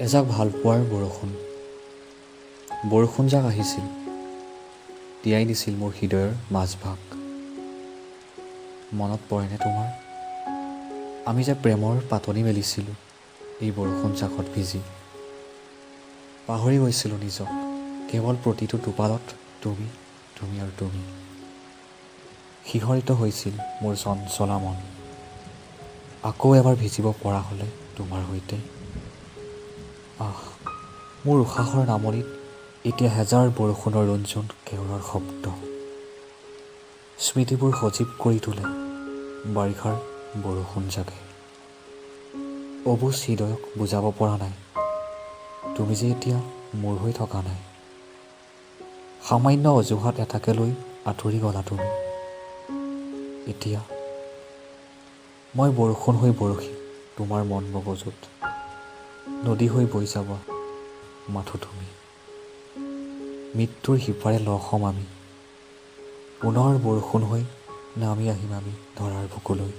এজাক ভালপোৱাৰ বৰষুণ জাক আহিছিল, তিয়াই দিছিল মোৰ হৃদয়ৰ মাজভাগ। মনত পৰেনে তোমাৰ? আমি যে প্ৰেমৰ পাতনি মেলিছিলোঁ এই বৰষুণ জাকত ভিজি। পাহৰি গৈছিলোঁ নিজক, কেৱল প্ৰতিটো টোপালত তুমি আৰু তুমি। শিহৰিত হৈছিল মোৰ চঞ্চলা মন, আকৌ এবাৰ ভিজিব পৰা হ'লে তোমাৰ সৈতে। মোৰ উশাহৰ নামনিত এতিয়া হেজাৰ বৰষুণৰ ৰুণজুণ কেওৰৰ শব্দ। স্মৃতিবোৰ সজীৱ কৰি তোলে বাৰিষাৰ বৰষুণ জাকে। অবুজ হৃদয়ক বুজাব পৰা নাই, তুমি যে এতিয়া মোৰ হৈ থকা নাই। সামান্য অজুহাত এটাকে লৈ আঁতৰি গ'লা তুমি। এতিয়া মই বৰষুণ হৈ বৰশী তোমাৰ মন মগজুত, নদী হৈ বৈ যাব মাথো তুমি। মৃত্যুৰ সিপাৰে লগ হ'ম আমি, পুনৰ বৰষুণ হৈ নামি আহিম আমি ধৰাৰ বুকুলৈ।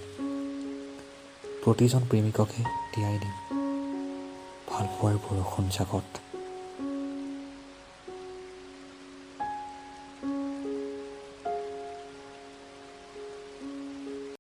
প্ৰতিজন প্ৰেমিককে তিয়াই দিম ভালপোৱাৰ বৰষুণ জাকত।